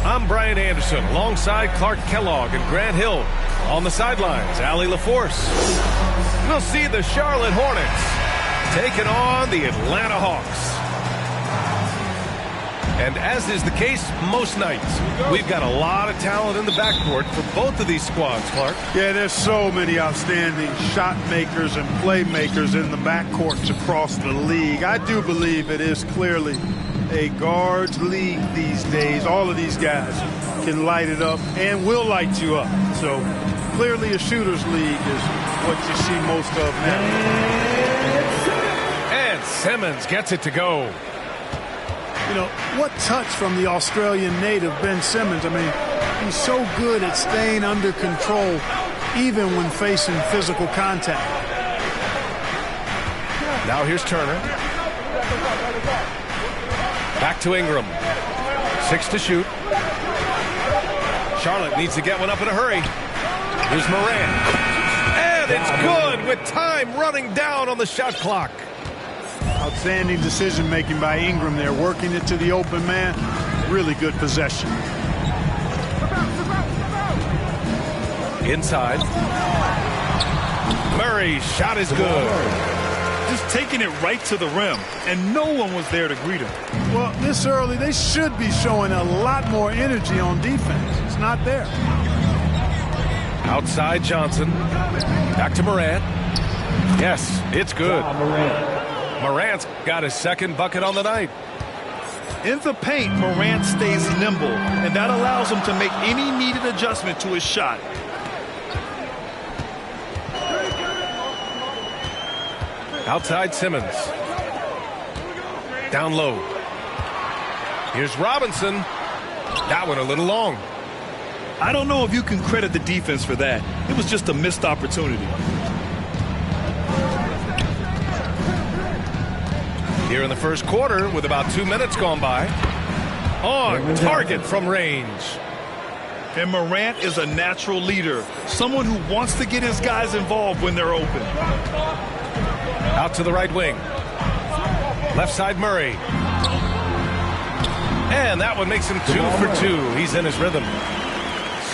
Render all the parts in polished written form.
I'm Brian Anderson alongside Clark Kellogg and Grant Hill. On the sidelines, Allie LaForce. We'll see the Charlotte Hornets taking on the Atlanta Hawks. And as is the case most nights, we've got a lot of talent in the backcourt for both of these squads, Clark. Yeah, there's so many outstanding shot makers and playmakers in the backcourts across the league. I do believe it is clearly a guards league these days. All of these guys can light it up and will light you up. So clearly a shooter's league is what you see most of now. And Simmons gets it to go. You know, what touch from the Australian native, Ben Simmons. I mean, he's so good at staying under control even when facing physical contact. Now here's Turner. Back to Ingram. 6 to shoot. Charlotte needs to get one up in a hurry. Here's Morant. And it's good with time running down on the shot clock. Outstanding decision-making by Ingram there, working it to the open man. Really good possession. Inside. Murray's shot is good. Just taking it right to the rim, and no one was there to greet him. Well, this early, they should be showing a lot more energy on defense. It's not there. Outside Johnson. Back to Morant. Yes, it's good. Morant's got his second bucket on the night. In the paint, Morant stays nimble, and that allows him to make any needed adjustment to his shot. Outside Simmons. Down low. Here's Robinson. That one a little long. I don't know if you can credit the defense for that. It was just a missed opportunity. Here in the first quarter with about 2 minutes gone by. On target from range. And Morant is a natural leader. Someone who wants to get his guys involved when they're open. Out to the right wing. Left side Murray. And that one makes him 2 for 2. He's in his rhythm.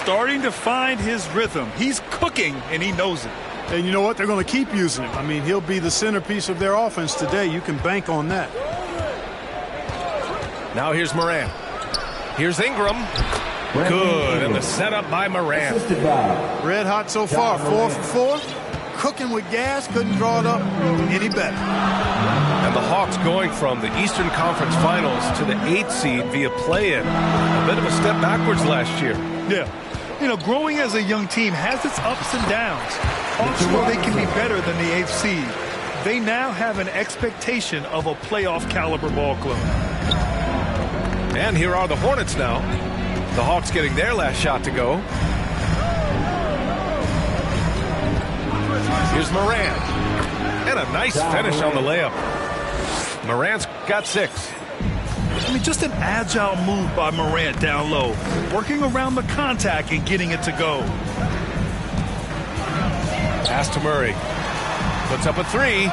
Starting to find his rhythm. He's cooking, and he knows it. And you know what? They're going to keep using him. I mean, he'll be the centerpiece of their offense today. You can bank on that. Now here's Morant. Here's Ingram. Good. And the setup by Morant. Red hot so far. 4 for 4. Cooking with gas. Couldn't draw it up any better. And the Hawks going from the Eastern Conference Finals to the 8th seed via play-in. A bit of a step backwards last year. Yeah. You know, growing as a young team has its ups and downs. Hawks know they can be better than the 8th seed. They now have an expectation of a playoff caliber ball club. And here are the Hornets now. The Hawks getting their last shot to go. Here's Morant. And a nice finish on the layup. Morant's got 6. I mean, just an agile move by Morant down low. Working around the contact and getting it to go. Pass to Murray. Puts up a 3.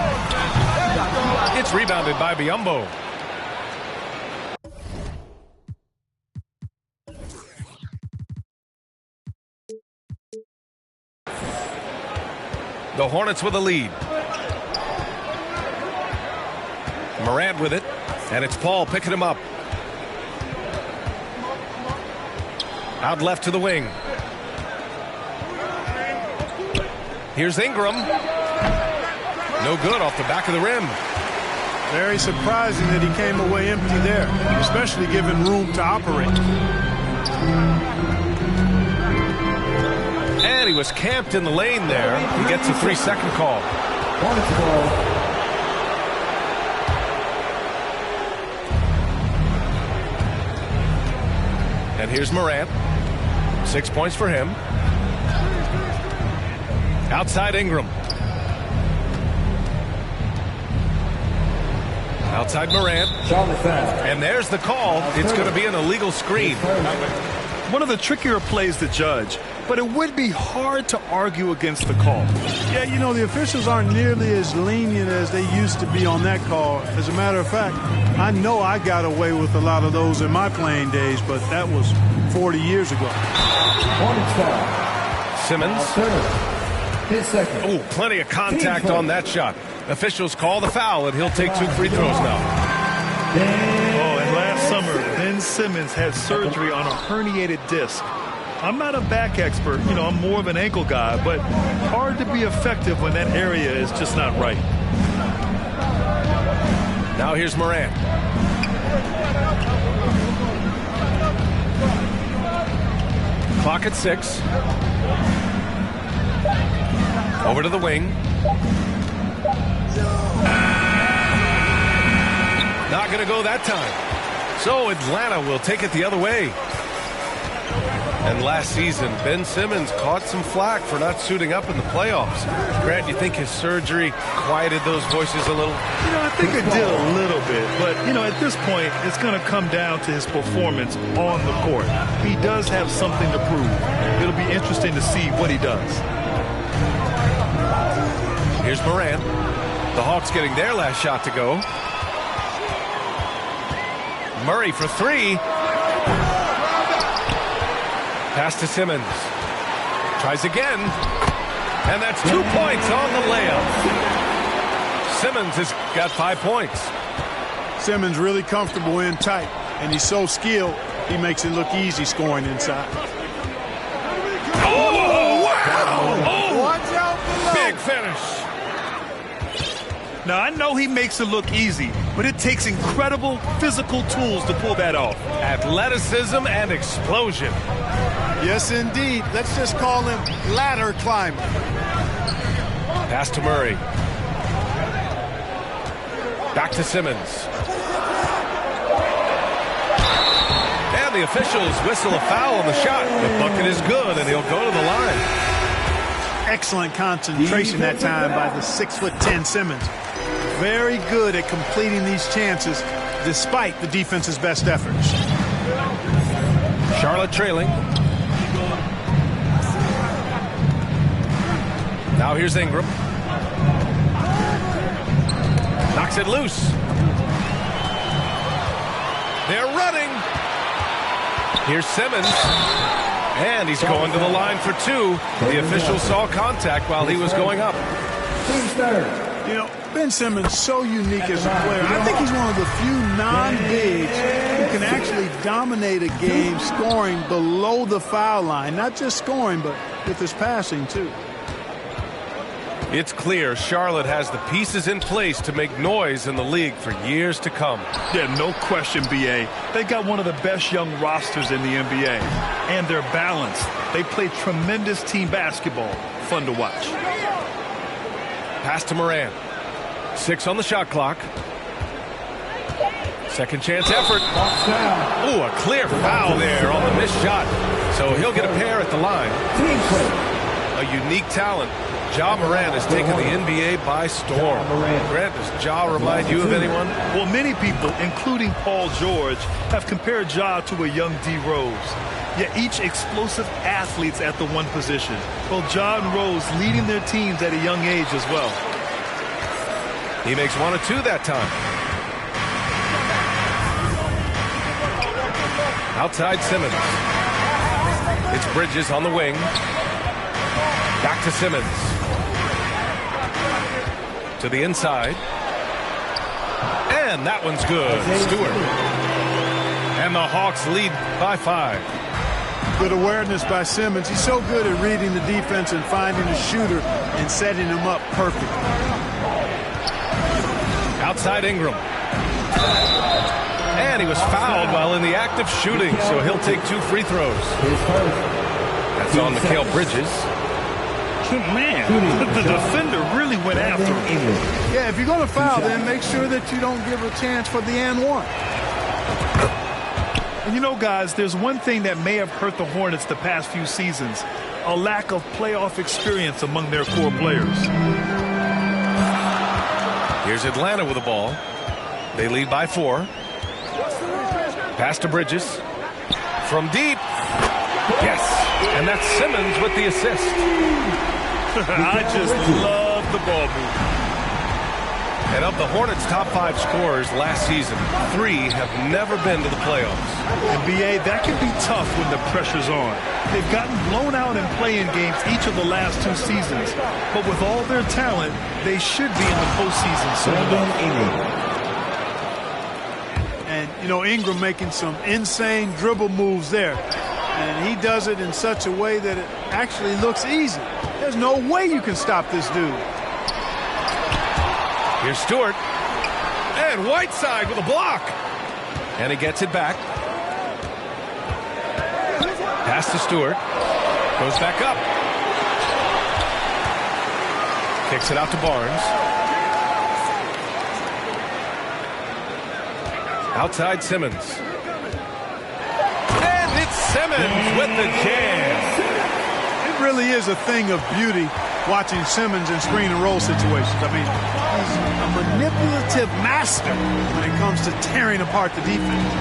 It's rebounded by Biyombo. The Hornets with a lead. Morant with it. And it's Paul picking him up. Out left to the wing. Here's Ingram. No good off the back of the rim. Very surprising that he came away empty there, especially given room to operate. And he was camped in the lane there. He gets a 3-second call. And here's Morant. 6 points for him. Outside Ingram. Outside Morant. And there's the call. It's going to be an illegal screen. One of the trickier plays to judge, but it would be hard to argue against the call. Yeah, you know, the officials aren't nearly as lenient as they used to be on that call. As a matter of fact, I know I got away with a lot of those in my playing days, but that was 40 years ago. Simmons. Oh, plenty of contact on that shot. Officials call the foul, and he'll take 2 free throws now. Oh, and last summer, Ben Simmons had surgery on a herniated disc. I'm not a back expert, you know, I'm more of an ankle guy, but hard to be effective when that area is just not right. Now here's Morant. Clock at 6. Over to the wing. Not going to go that time. So Atlanta will take it the other way. And last season, Ben Simmons caught some flack for not suiting up in the playoffs. Grant, you think his surgery quieted those voices a little? You know, I think it did a little bit. But, you know, at this point, it's going to come down to his performance on the court. He does have something to prove. It'll be interesting to see what he does. Here's Morant. The Hawks getting their last shot to go. Murray for 3. Pass to Simmons. Tries again. And that's 2 points on the layup. Simmons has got 5 points. Simmons really comfortable in tight, and he's so skilled, he makes it look easy scoring inside. Oh, wow! Oh, watch out below. Big finish. Now, I know he makes it look easy, but it takes incredible physical tools to pull that off. Athleticism and explosion. Yes, indeed. Let's just call him ladder climber. Pass to Murray. Back to Simmons. And the officials whistle a foul on the shot. The bucket is good, and he'll go to the line. Excellent concentration that time by the 6'10" Simmons. Very good at completing these chances despite the defense's best efforts. Charlotte trailing. Now here's Ingram. Knocks it loose. They're running. Here's Simmons. And he's going to the line for 2. The official saw contact while he was going up. You know, Ben Simmons so unique as a player. I think he's one of the few non-bigs who can actually dominate a game scoring below the foul line. Not just scoring, but with his passing, too. It's clear Charlotte has the pieces in place to make noise in the league for years to come. Yeah, no question, B.A. They got one of the best young rosters in the NBA. And they're balanced. They play tremendous team basketball. Fun to watch. Pass to Morant. 6 on the shot clock. Second chance effort. Ooh, a clear foul there on the missed shot. So he'll get a pair at the line. A unique talent. Ja Morant has taken the NBA by storm. Grant, does Ja remind you of anyone? Well, many people, including Paul George, have compared Ja to a young D. Rose. Yet each explosive athlete's at the one position. Well, Ja and Rose leading their teams at a young age as well. He makes 1 or 2 that time. Outside Simmons. It's Bridges on the wing. Back to Simmons. To the inside. And that one's good. Stewart. And the Hawks lead by 5. Good awareness by Simmons. He's so good at reading the defense and finding a shooter and setting him up perfectly. Outside Ingram. And he was fouled while in the act of shooting, so he'll take 2 free throws. That's on Mikal Bridges. Man, the defender really went after him. Yeah, if you're going to foul, then make sure that you don't give a chance for the and one. And you know, guys, there's one thing that may have hurt the Hornets the past few seasons: a lack of playoff experience among their core players. Here's Atlanta with the ball. They lead by 4. Pass to Bridges. From deep. Yes, and that's Simmons with the assist. I just love the ball movement. And of the Hornets' top 5 scorers last season, 3 have never been to the playoffs. And B.A., that can be tough when the pressure's on. They've gotten blown out in play-in games each of the last 2 seasons. But with all their talent, they should be in the postseason soon. And, you know, Ingram making some insane dribble moves there. And he does it in such a way that it actually looks easy. There's no way you can stop this dude. Here's Stewart. And Whiteside with a block. And he gets it back. Pass to Stewart. Goes back up. Kicks it out to Barnes. Outside Simmons. And it's Simmons with the jam. It really is a thing of beauty watching Simmons in screen and roll situations. I mean, he's a manipulative master when it comes to tearing apart the defense.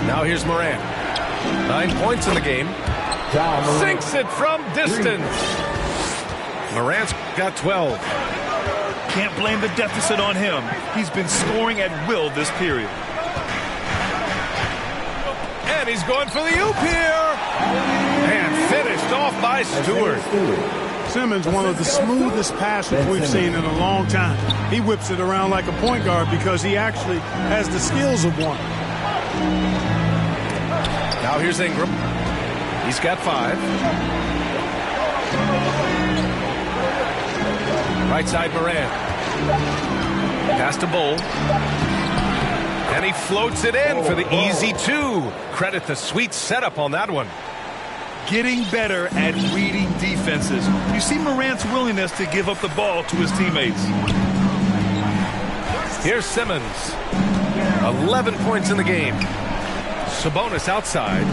Now here's Morant. 9 points in the game. Sinks it from distance. Morant's got 12. Can't blame the deficit on him. He's been scoring at will this period. And he's going for the oop here. And finished off by Stewart. Simmons, one of the smoothest passers we've seen in a long time. He whips it around like a point guard because he actually has the skills of one. Now here's Ingram. He's got 5. Right side Morant. Pass to Bull. And he floats it in for the easy 2. Credit the sweet setup on that one. Getting better at reading defenses. You see Morant's willingness to give up the ball to his teammates. Here's Simmons. 11 points in the game. Sabonis outside.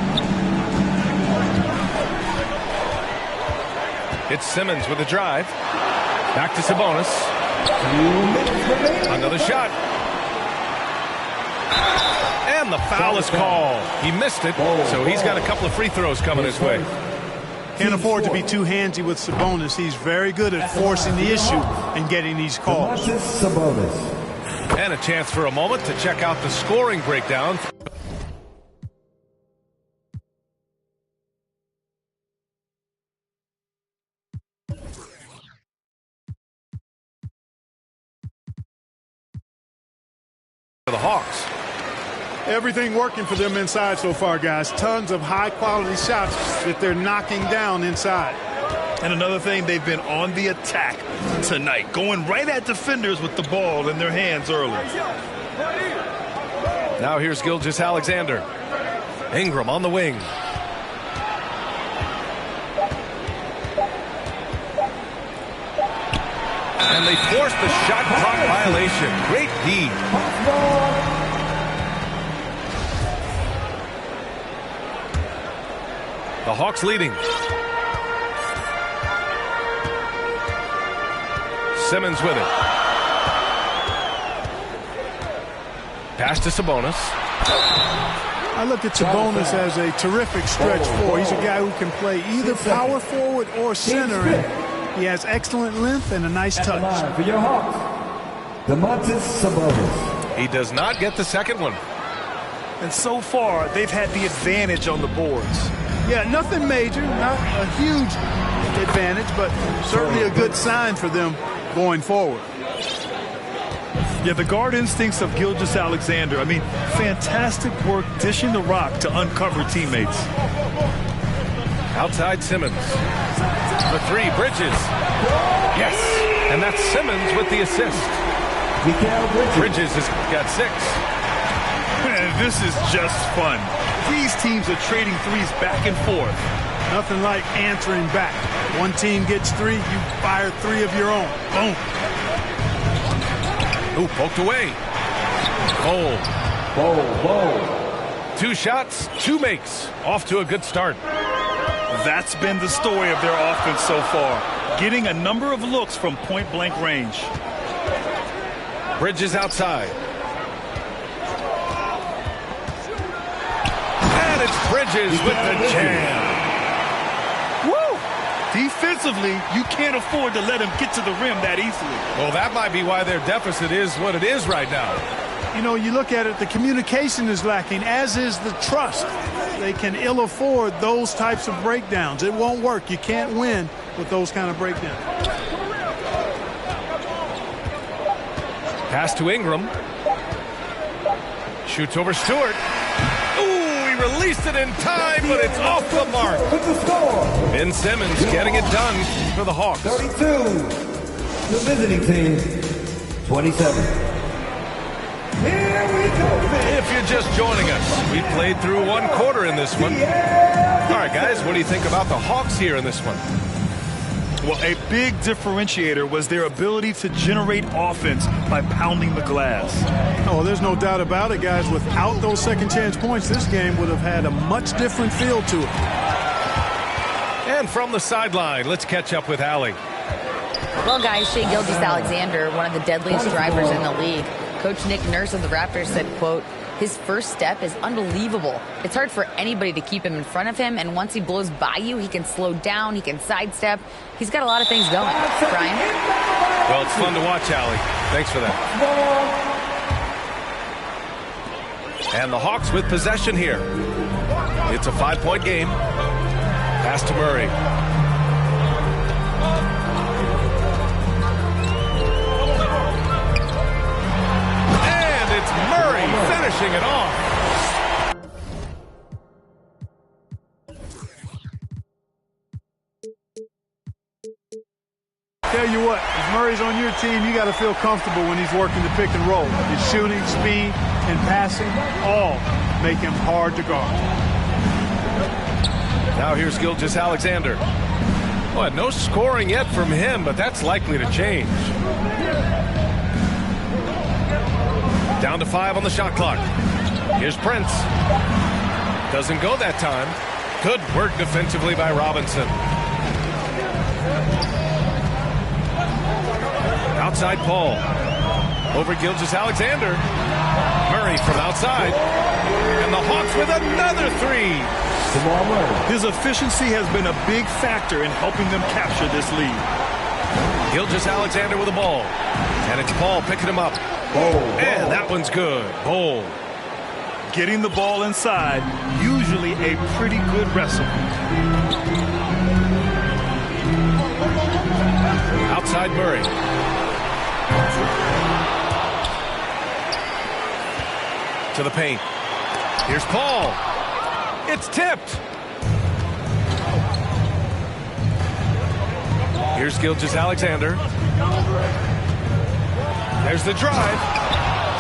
It's Simmons with a drive. Back to Sabonis. Another shot. And the foul is called. He missed it, so he's got a couple of free throws coming his way. Can't afford to be too handsy with Sabonis. He's very good at forcing the issue and getting these calls. And a chance for a moment to check out the scoring breakdown. The Hawks. Everything working for them inside so far, guys. Tons of high-quality shots that they're knocking down inside. And another thing, they've been on the attack tonight, going right at defenders with the ball in their hands early. Now here's Gilgeous-Alexander. Ingram on the wing. And they forced the shot clock violation. Great D. The Hawks leading. Simmons with it. Pass to Sabonis. I look at Sabonis as a terrific stretch four. He's a guy who can play either power forward or center. And he has excellent length and a nice touch. For your Hawks, Sabonis. He does not get the second one. And so far, they've had the advantage on the boards. Yeah, nothing major, not a huge advantage, but certainly a good sign for them going forward. Yeah, the guard instincts of Gilgeous-Alexander. I mean, fantastic work dishing the rock to uncover teammates. Outside Simmons. The 3, Bridges. Yes, and that's Simmons with the assist. Bridges has got 6. And this is just fun. These teams are trading threes back and forth. Nothing like answering back. One team gets 3, you fire 3 of your own. Boom. Ooh, poked away. Bowl. 2 shots, 2 makes. Off to a good start. That's been the story of their offense so far. Getting a number of looks from point-blank range. Bridges outside. And it's Bridges Bridges with the jam. Woo! Defensively, you can't afford to let him get to the rim that easily. Well, that might be why their deficit is what it is right now. You know, you look at it, the communication is lacking, as is the trust. They can ill afford those types of breakdowns. It won't work. You can't win with those kind of breakdowns. Pass to Ingram. Shoots over Stewart. Ooh, he released it in time, but it's off the mark. Ben Simmons getting it done for the Hawks. 32. The visiting team, 27. Here we go. If you're just joining us, we played through one quarter in this one. All right, guys, what do you think about the Hawks here in this one? Well, a big differentiator was their ability to generate offense by pounding the glass. Oh, there's no doubt about it, guys. Without those second chance points, this game would have had a much different feel to it. And from the sideline, let's catch up with Allie. Well, guys, Shai Gilgeous-Alexander, one of the deadliest drivers in the league. Coach Nick Nurse of the Raptors said, quote, his first step is unbelievable. It's hard for anybody to keep him in front of him, and once he blows by you, he can slow down, he can sidestep. He's got a lot of things going. Brian? Well, it's fun to watch, Allie. Thanks for that. And the Hawks with possession here. It's a 5-point game. Pass to Murray. It's Murray finishing it off. Tell you what, if Murray's on your team, you got to feel comfortable when he's working the pick and roll. His shooting, speed, and passing all make him hard to guard. Now here's Gilgeous-Alexander. Well, no scoring yet from him, but that's likely to change. Down to 5 on the shot clock. Here's Prince. Doesn't go that time. Good work defensively by Robinson. Outside Paul. Over Gilgeous-Alexander. Murray from outside. And the Hawks with another three. His efficiency has been a big factor in helping them capture this lead. Gilgeous-Alexander with the ball. And it's Paul picking him up. And that one's good. Bowl. Getting the ball inside, usually a pretty good recipe. Outside Murray. To the paint. Here's Paul. It's tipped. Here's Gilgeous-Alexander. There's the drive.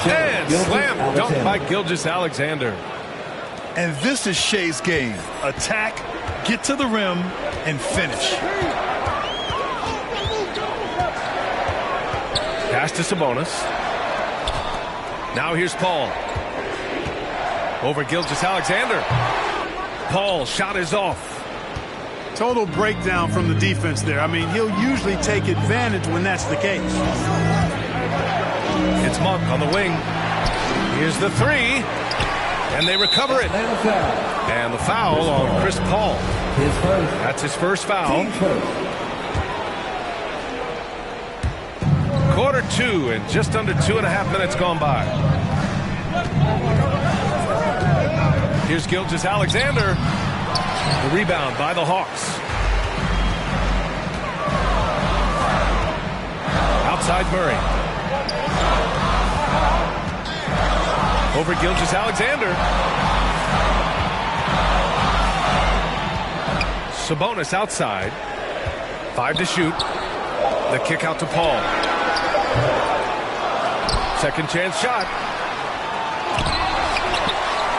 And slam dunk by Gilgeous-Alexander. And this is Shai's game. Attack, get to the rim, and finish. Pass to Sabonis. Now here's Paul. Over Gilgeous-Alexander. Paul shot is off. Total breakdown from the defense there. I mean, he'll usually take advantage when that's the case. It's Monk on the wing. Here's the three. And they recover it. And the foul on Chris Paul. That's his first foul. Quarter 2 and just under 2.5 minutes gone by. Here's Gilgeous-Alexander. The rebound by the Hawks. Outside Murray. Over Gilgeous-Alexander. Sabonis outside. 5 to shoot. The kick out to Paul. Second chance shot.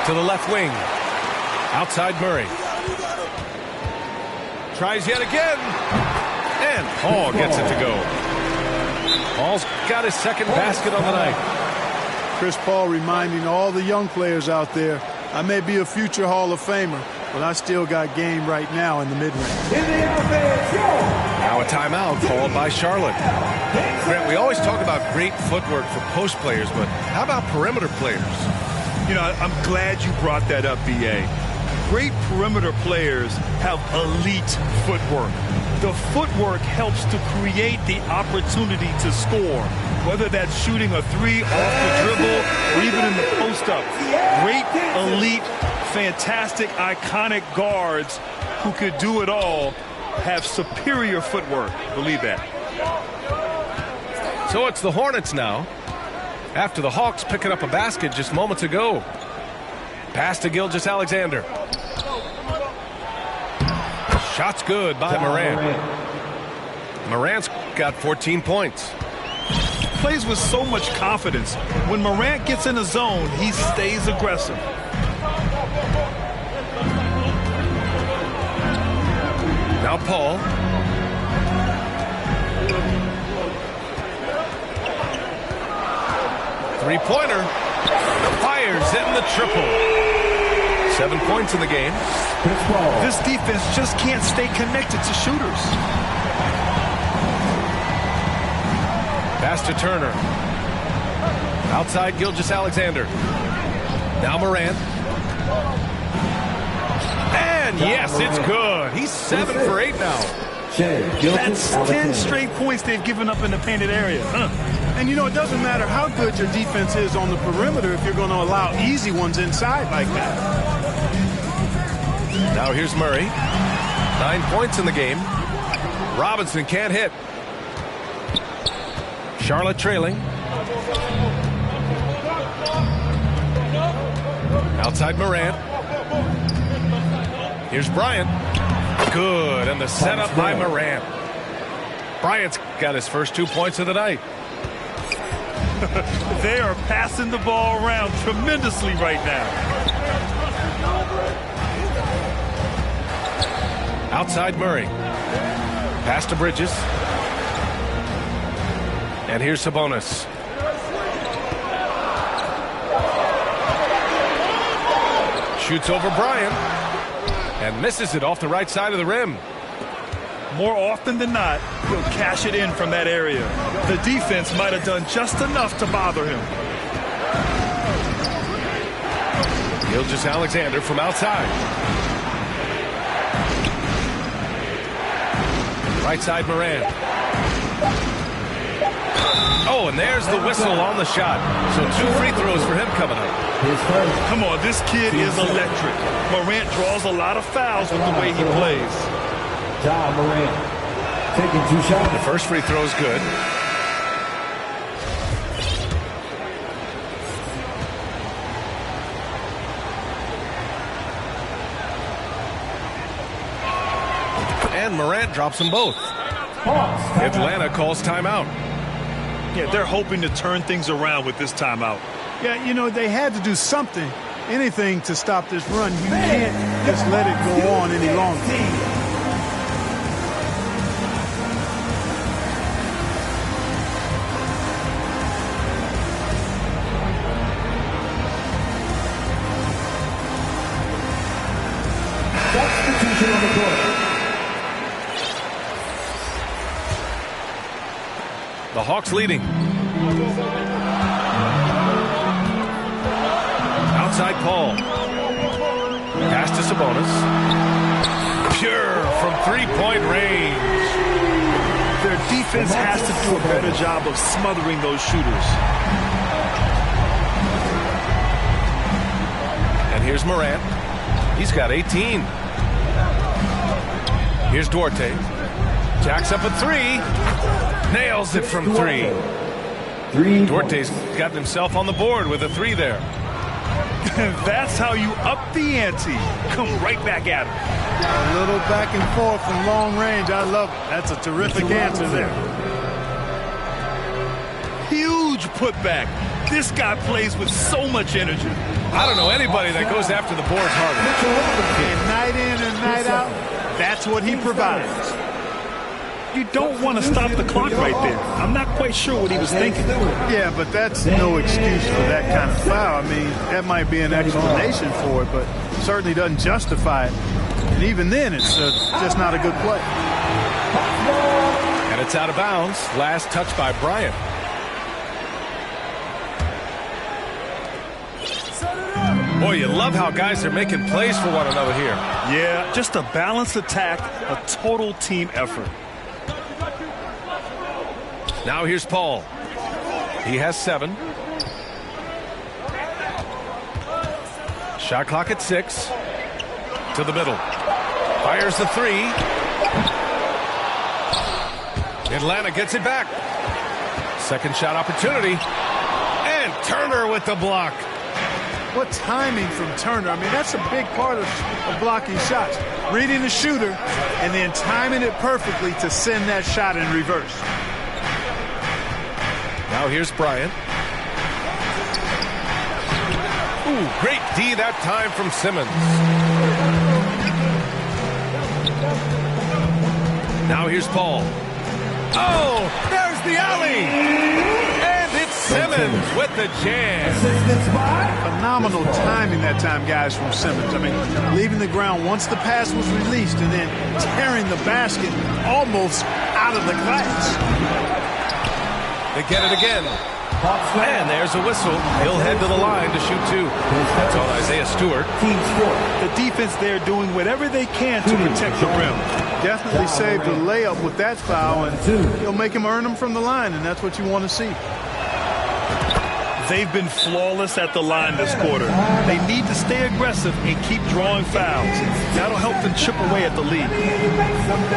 To the left wing. Outside Murray. Tries yet again. And Paul gets it to go. Paul's got his second basket on the night. Chris Paul reminding all the young players out there, I may be a future Hall of Famer, but I still got game right now in the mid-range. Now a timeout called by Charlotte. Grant, we always talk about great footwork for post players, but how about perimeter players? You know, I'm glad you brought that up, B.A. great perimeter players have elite footwork. The footwork helps to create the opportunity to score, whether that's shooting a three off the dribble or even in the post-up. Great, elite, fantastic, iconic guards who could do it all have superior footwork. Believe that. So it's the Hornets now, after the Hawks picking up a basket just moments ago. Pass to Gilgeous-Alexander. Shot's good by Morant. Morant's got 14 points. Plays with so much confidence. When Morant gets in the zone, he stays aggressive. Now Paul. Three-pointer. Fires in the triple. 7 points in the game. This defense just can't stay connected to shooters. Pass to Turner. Outside Gilgeous-Alexander. Now Morant. And yes, it's good. He's 7 for 8 now. That's 10 straight points they've given up in the painted area. And, you know, it doesn't matter how good your defense is on the perimeter if you're going to allow easy ones inside like that. Now here's Murray. 9 points in the game. Robinson can't hit. Charlotte trailing. Outside Morant. Here's Bryant. Good, and the setup by Morant. Bryant's got his first 2 points of the night. They are passing the ball around tremendously right now. Outside Murray. Pass to Bridges. And here's Sabonis. Shoots over Bryant. And misses it off the right side of the rim. More often than not, he'll cash it in from that area. The defense might have done just enough to bother him. Gilgeous-Alexander from outside. Right side Morant. Oh, and there's the whistle on the shot. So 2 free throws for him coming up. Come on, this kid is electric. Morant draws a lot of fouls with the way he plays. Morant taking 2 shots. The first free throw is good. And Morant drops them both. Atlanta calls timeout. Yeah, they're hoping to turn things around with this timeout. Yeah, you know, they had to do something, anything to stop this run. You can't just let it go on any longer. Substitution on the court. The Hawks leading. Outside Paul. Pass to Sabonis. Pure from 3-point range. Their defense has to do a better job of smothering those shooters. And here's Morant. He's got 18. Here's Duarte. Jacks up a 3. Nails it from 3. Duarte's gotten himself on the board with a 3 there. That's how you up the ante. Come right back at him. A little back and forth from long range. I love it. That's a terrific answer there. Huge putback. This guy plays with so much energy. I don't know anybody that goes after the boards harder. And night in and night out, that's what he provides. You don't want to stop the clock right there. I'm not quite sure what he was thinking. Yeah, but that's no excuse for that kind of foul. I mean, that might be an explanation for it, but certainly doesn't justify it. And even then, it's just not a good play. And it's out of bounds. Last touch by Bryant. Set it up. Boy, you love how guys are making plays for one another here. Yeah, just a balanced attack, a total team effort. Now here's Paul. He has 7. Shot clock at 6. To the middle. Fires the 3. Atlanta gets it back. Second shot opportunity. And Turner with the block. What timing from Turner. I mean, that's a big part of blocking shots. Reading the shooter and then timing it perfectly to send that shot in reverse. Now here's Bryant. Ooh, great D that time from Simmons. Now here's Paul. Oh, there's the alley. And it's Simmons with the jam. Phenomenal timing that time, guys, from Simmons. I mean, leaving the ground once the pass was released and then tearing the basket almost out of the glass. They get it again. And there's a whistle. He'll head to the line to shoot 2. That's on Isaiah Stewart. The defense there doing whatever they can to protect the rim. Definitely saved the layup with that foul, and he'll make him earn them from the line, and that's what you want to see. They've been flawless at the line this quarter. They need to stay aggressive and keep drawing fouls. That'll help them chip away at the lead.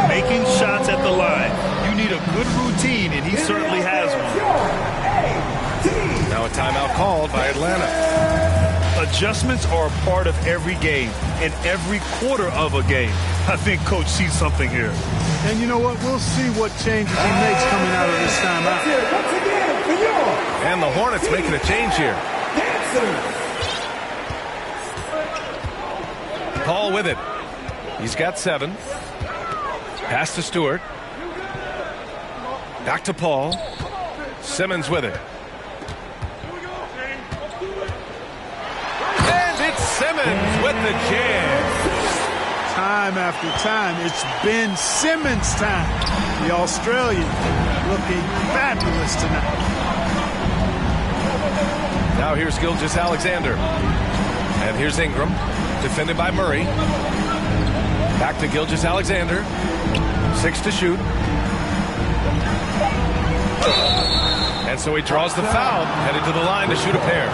Making shots at the line. You need a good routine, and he certainly has one. Now a timeout called by Atlanta. Adjustments are a part of every game and every quarter of a game. I think Coach sees something here. And you know what? We'll see what changes he makes coming out of this timeout. And the Hornets making a change here. Paul with it. He's got 7. Pass to Stewart. Back to Paul. Simmons with it. And it's Simmons with the jam. Time after time, it's Ben Simmons' time. The Australian looking fabulous tonight. Now here's Gilgeous-Alexander. And here's Ingram, defended by Murray. Back to Gilgeous-Alexander. 6 to shoot. And so he draws the foul, headed to the line to shoot a pair.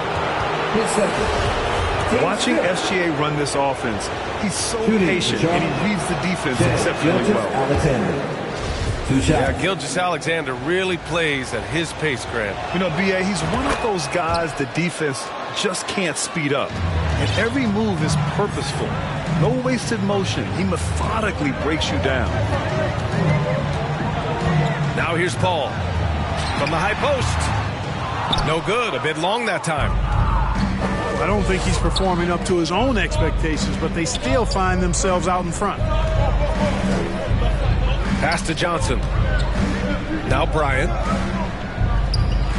Watching SGA run this offense, he's so patient and he reads the defense exceptionally well. Yeah, Gilgeous-Alexander really plays at his pace, Grant. You know, B.A., he's one of those guys the defense just can't speed up. And every move is purposeful. No wasted motion. He methodically breaks you down. Now here's Paul. From the high post. No good. A bit long that time. I don't think he's performing up to his own expectations, but they still find themselves out in front. Pass to Johnson. Now Bryant.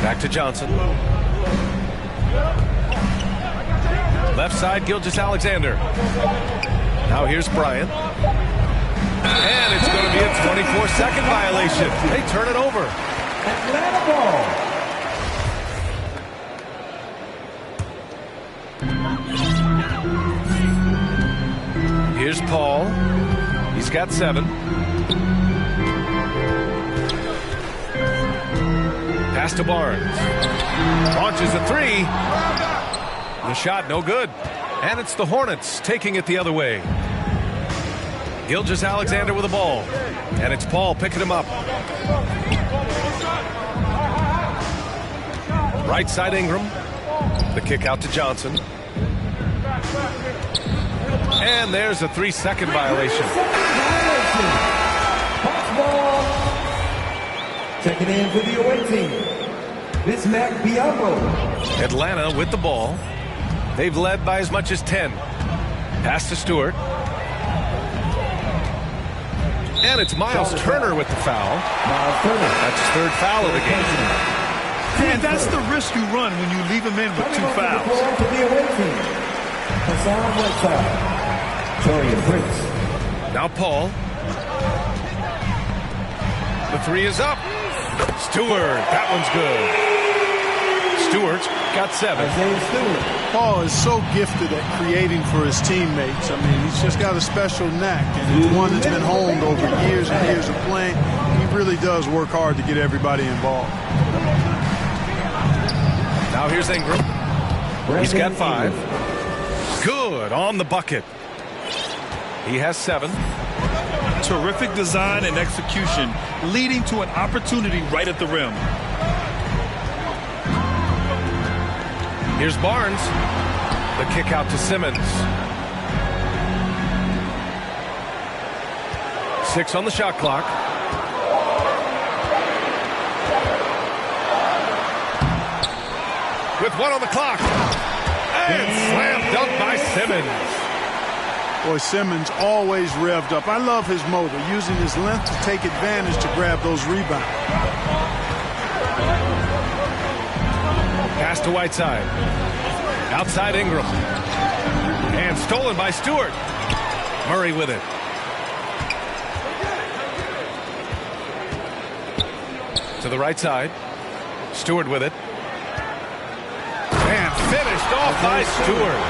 Back to Johnson. Left side, Gilgeous-Alexander. Now here's Bryant. And it's going to be a 24-second violation. They turn it over. Atlanta ball. Here's Paul. He's got 7. Pass to Barnes. Launches a 3. The shot no good. And it's the Hornets taking it the other way. Gilgeous-Alexander with the ball. And it's Paul picking him up. Right side Ingram. The kick out to Johnson. And there's a 3-second violation. Checking in for the away team, Bismack Biyombo. Atlanta with the ball. They've led by as much as 10. Pass to Stewart. And it's Miles Turner with the foul. That's his 3rd foul of the game. And that's the risk you run when you leave him in with 2 fouls. Now Paul. The 3 is up. Stewart, that one's good. Stewart's got 7. Paul is so gifted at creating for his teammates. I mean, he's just got a special knack, and it's one that's been honed over years and years of playing. He really does work hard to get everybody involved. Now here's Ingram. He's got 5. Good on the bucket. He has 7. Terrific design and execution, leading to an opportunity right at the rim. Here's Barnes. The kick out to Simmons. 6 on the shot clock. With 1 on the clock. And slam dunk by Simmons. Boy, Simmons always revved up. I love his motor, using his length to take advantage to grab those rebounds. Pass to Whiteside. Outside Ingram. And stolen by Stewart. Murray with it. To the right side. Stewart with it. And finished off by Stewart.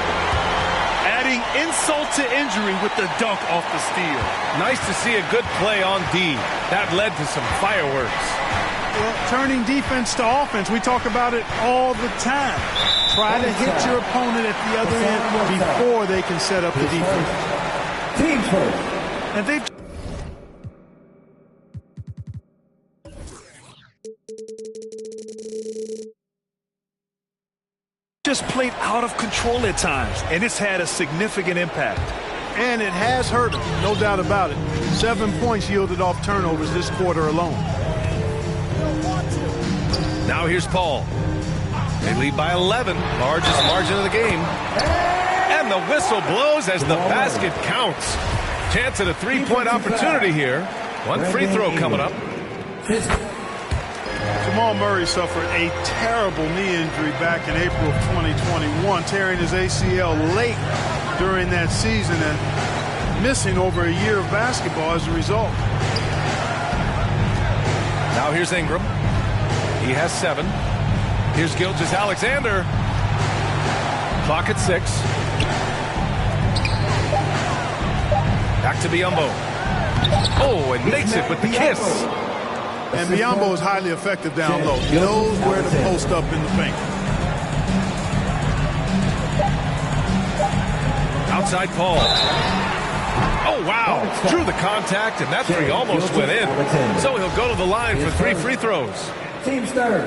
Adding insult to injury with the dunk off the steal. Nice to see a good play on D. That led to some fireworks. Well, turning defense to offense, we talk about it all the time. Try to hit your opponent at the other end before they can set up the defense. Team first. And they've just played out of control at times, and it's had a significant impact. And it has hurt them, no doubt about it. 7 points yielded off turnovers this quarter alone. Now here's Paul. They lead by 11, largest margin of the game. And the whistle blows as the basket counts. Chance at a 3-point opportunity here. 1 free throw coming up. Jamal Murray suffered a terrible knee injury back in April of 2021, tearing his ACL late during that season and missing over a year of basketball as a result. Now here's Ingram. He has 7. Here's Gilgeous-Alexander. Clock at 6. Back to Biyombo. Oh, and makes it with the kiss. And Biyombo is highly effective down low. He knows where to post up in the paint. Outside Paul. Oh, wow. Drew the contact, and that 3 almost went in. So he'll go to the line for 3 free throws. Team's third.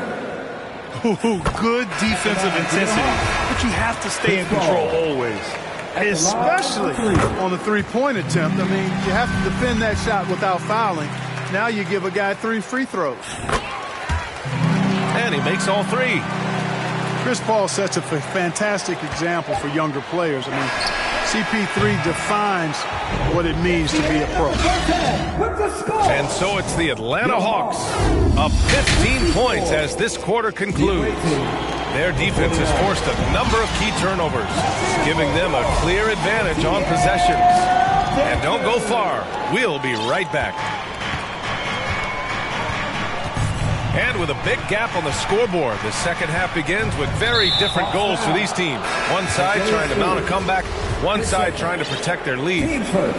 Ooh, good defensive intensity, but you have to stay in control always. Especially on the 3-point attempt. I mean, you have to defend that shot without fouling. Now you give a guy 3 free throws. And he makes all 3. Chris Paul sets a fantastic example for younger players. I mean, CP3 defines what it means to be a pro. And so it's the Atlanta Hawks up 15 points as this quarter concludes. Their defense has forced a number of key turnovers, giving them a clear advantage on possessions. And don't go far. We'll be right back. And with a big gap on the scoreboard, the second half begins with very different goals for these teams. One side trying to mount a comeback, one side trying to protect their lead. Team first.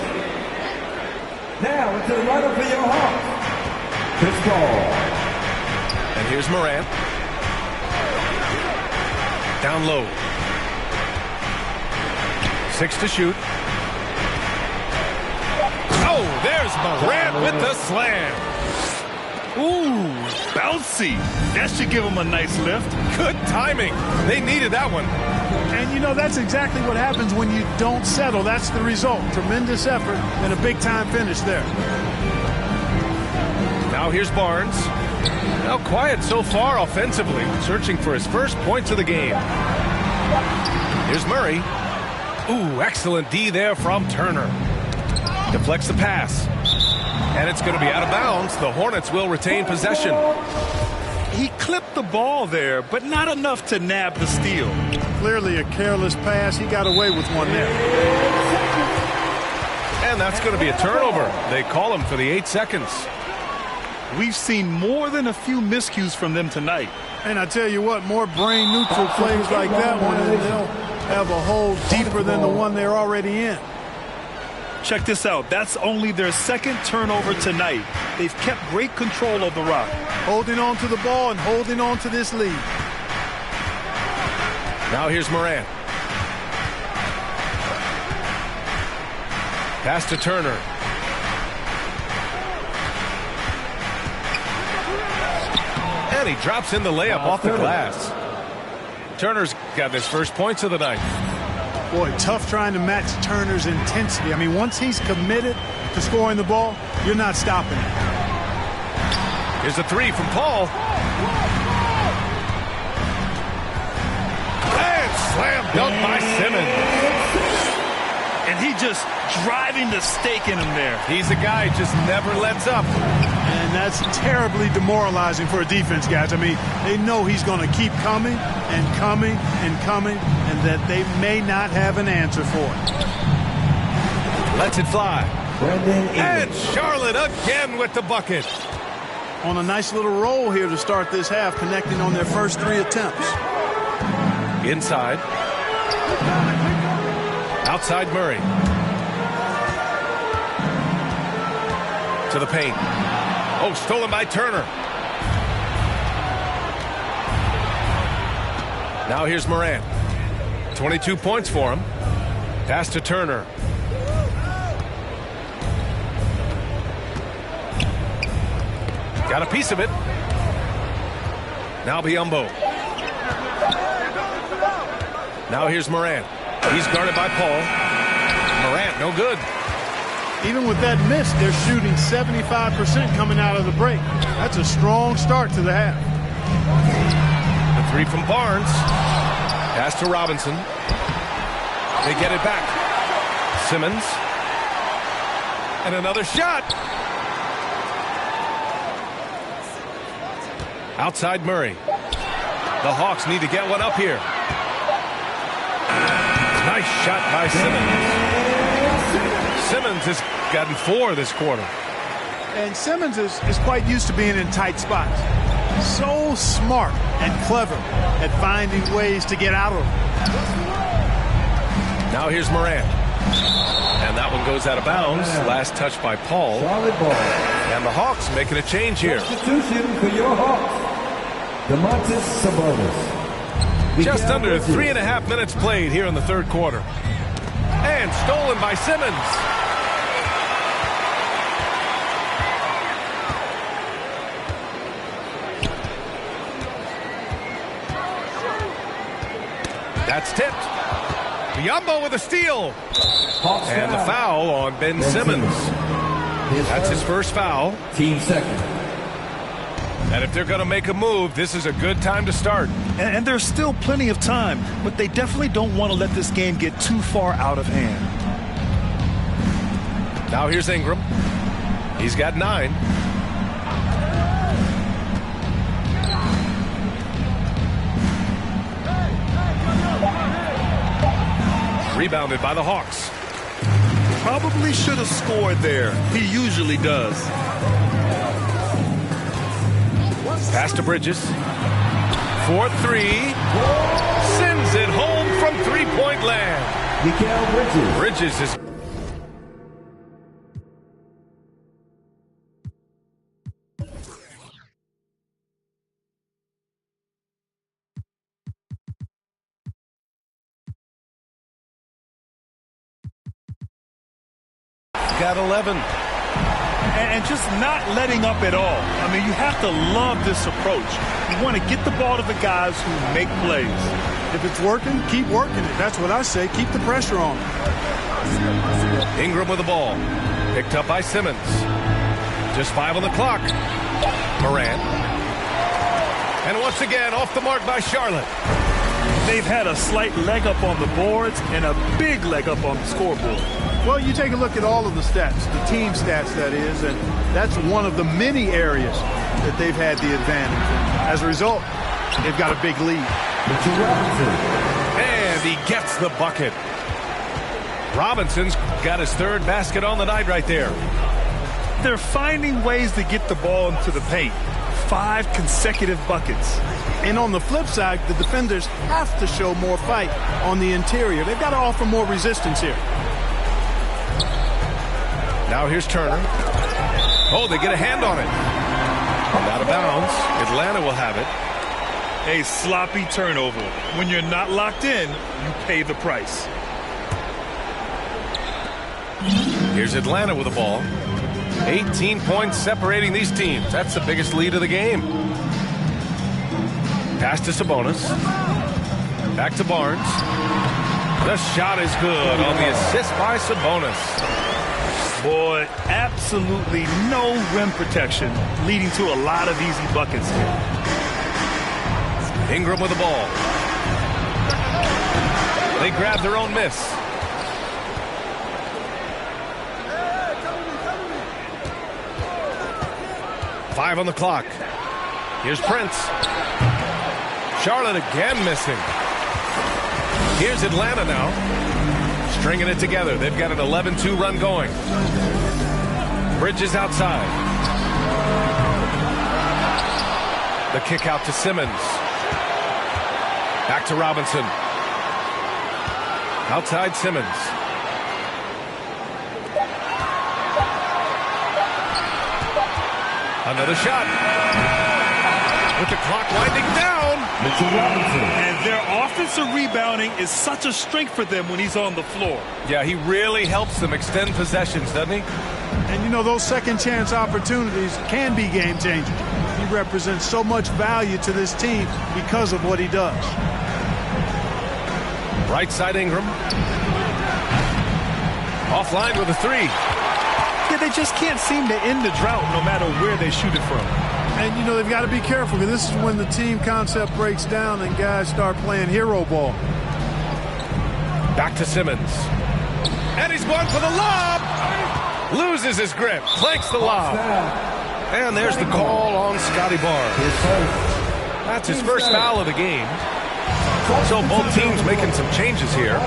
Now into the runner for your Hawks, Chris Paul. And here's Morant. Down low. 6 to shoot. Oh, there's Morant with the slam. Ooh, bouncy. That should give him a nice lift. Good timing. They needed that one. And, you know, that's exactly what happens when you don't settle. That's the result. Tremendous effort and a big-time finish there. Now here's Barnes. Now quiet so far offensively, searching for his first points of the game. Here's Murray. Ooh, excellent D there from Turner. Deflects the pass. And it's going to be out of bounds. The Hornets will retain possession. He clipped the ball there, but not enough to nab the steal. Clearly a careless pass. He got away with one there. And that's going to be a turnover. They call him for the 8 seconds. We've seen more than a few miscues from them tonight. And I tell you what, more brain-neutral plays like that one, and they'll have a hole deeper than the one they're already in. Check this out. That's only their second turnover tonight. They've kept great control of the rock. Holding on to the ball and holding on to this lead. Now here's Morant. Pass to Turner. And he drops in the layup off the glass. Turner's got his first points of the night. Boy, tough trying to match Turner's intensity. I mean, once he's committed to scoring the ball, you're not stopping him. Here's a three from Paul. And slam dunk by Simmons. And he just driving the stake in him there. He's a guy who just never lets up. And that's terribly demoralizing for a defense, guys. I mean, they know he's going to keep coming and coming and coming, and that they may not have an answer for it. Lets it fly. And Charlotte again with the bucket. On a nice little roll here to start this half, connecting on their first 3 attempts. Inside. Outside Murray. To the paint. Oh, stolen by Turner. Now here's Morant. 22 points for him. Pass to Turner. Got a piece of it. Now Biyombo. Now here's Morant. He's guarded by Paul. Morant, no good. Even with that miss, they're shooting 75% coming out of the break. That's a strong start to the half. The three from Barnes. Pass to Robinson. They get it back. Simmons. And another shot. Outside Murray. The Hawks need to get one up here. Nice shot by Simmons. Simmons has gotten 4 this quarter. And Simmons is quite used to being in tight spots. So smart and clever at finding ways to get out of them. Now here's Morant. And that one goes out of bounds. Last touch by Paul. And the Hawks making a change here. Substitution for your Hawks. Just under 3.5 minutes played here in the third quarter. And stolen by Simmons. That's tipped. Biyombo with a steal. And the foul on Ben Simmons. That's his first foul. Team second. And if they're going to make a move, this is a good time to start. And there's still plenty of time, but they definitely don't want to let this game get too far out of hand. Now here's Ingram. He's got 9. Rebounded by the Hawks. Probably should have scored there. He usually does. Pass to Bridges. 4-3. Sends it home from three-point land. Bridges is... got 11. And just not letting up at all. I mean, you have to love this approach. You want to get the ball to the guys who make plays. If it's working, keep working it. That's what I say. Keep the pressure on. Ingram with the ball. Picked up by Simmons. Just 5 on the clock. Morant. And once again, off the mark by Charlotte. They've had a slight leg up on the boards and a big leg up on the scoreboard. Well, you take a look at all of the stats, the team stats, that is, and that's one of the many areas that they've had the advantage. And as a result, they've got a big lead. And he gets the bucket. Robinson's got his 3rd basket on the night right there. They're finding ways to get the ball into the paint. 5 consecutive buckets. And on the flip side, the defenders have to show more fight on the interior. They've got to offer more resistance here. Now here's Turner. Oh, they get a hand on it. Out of bounds. Atlanta will have it. A sloppy turnover. When you're not locked in, you pay the price. Here's Atlanta with the ball. 18 points separating these teams. That's the biggest lead of the game. Pass to Sabonis. Back to Barnes. The shot is good on the assist by Sabonis. Boy, absolutely no rim protection, leading to a lot of easy buckets here. Ingram with the ball. They grab their own miss. Five on the clock. Here's Prince. Charlotte again missing. Here's Atlanta now. Stringing it together. They've got an 11-2 run going. Bridges outside. The kick out to Simmons. Back to Robinson. Outside Simmons. Another shot. With the clock winding down. And their offensive rebounding is such a strength for them when he's on the floor. Yeah, he really helps them extend possessions, doesn't he? And you know, those second chance opportunities can be game changers. He represents so much value to this team because of what he does. Right side Ingram. Offline with a three. Yeah, they just can't seem to end the drought no matter where they shoot it from. And, you know, they've got to be careful because this is when the team concept breaks down and guys start playing hero ball. Back to Simmons. And he's going for the lob. Loses his grip. Clanks the lob. And there's the call on Scotty Barnes. That's his first foul of the game. So both teams making some changes here.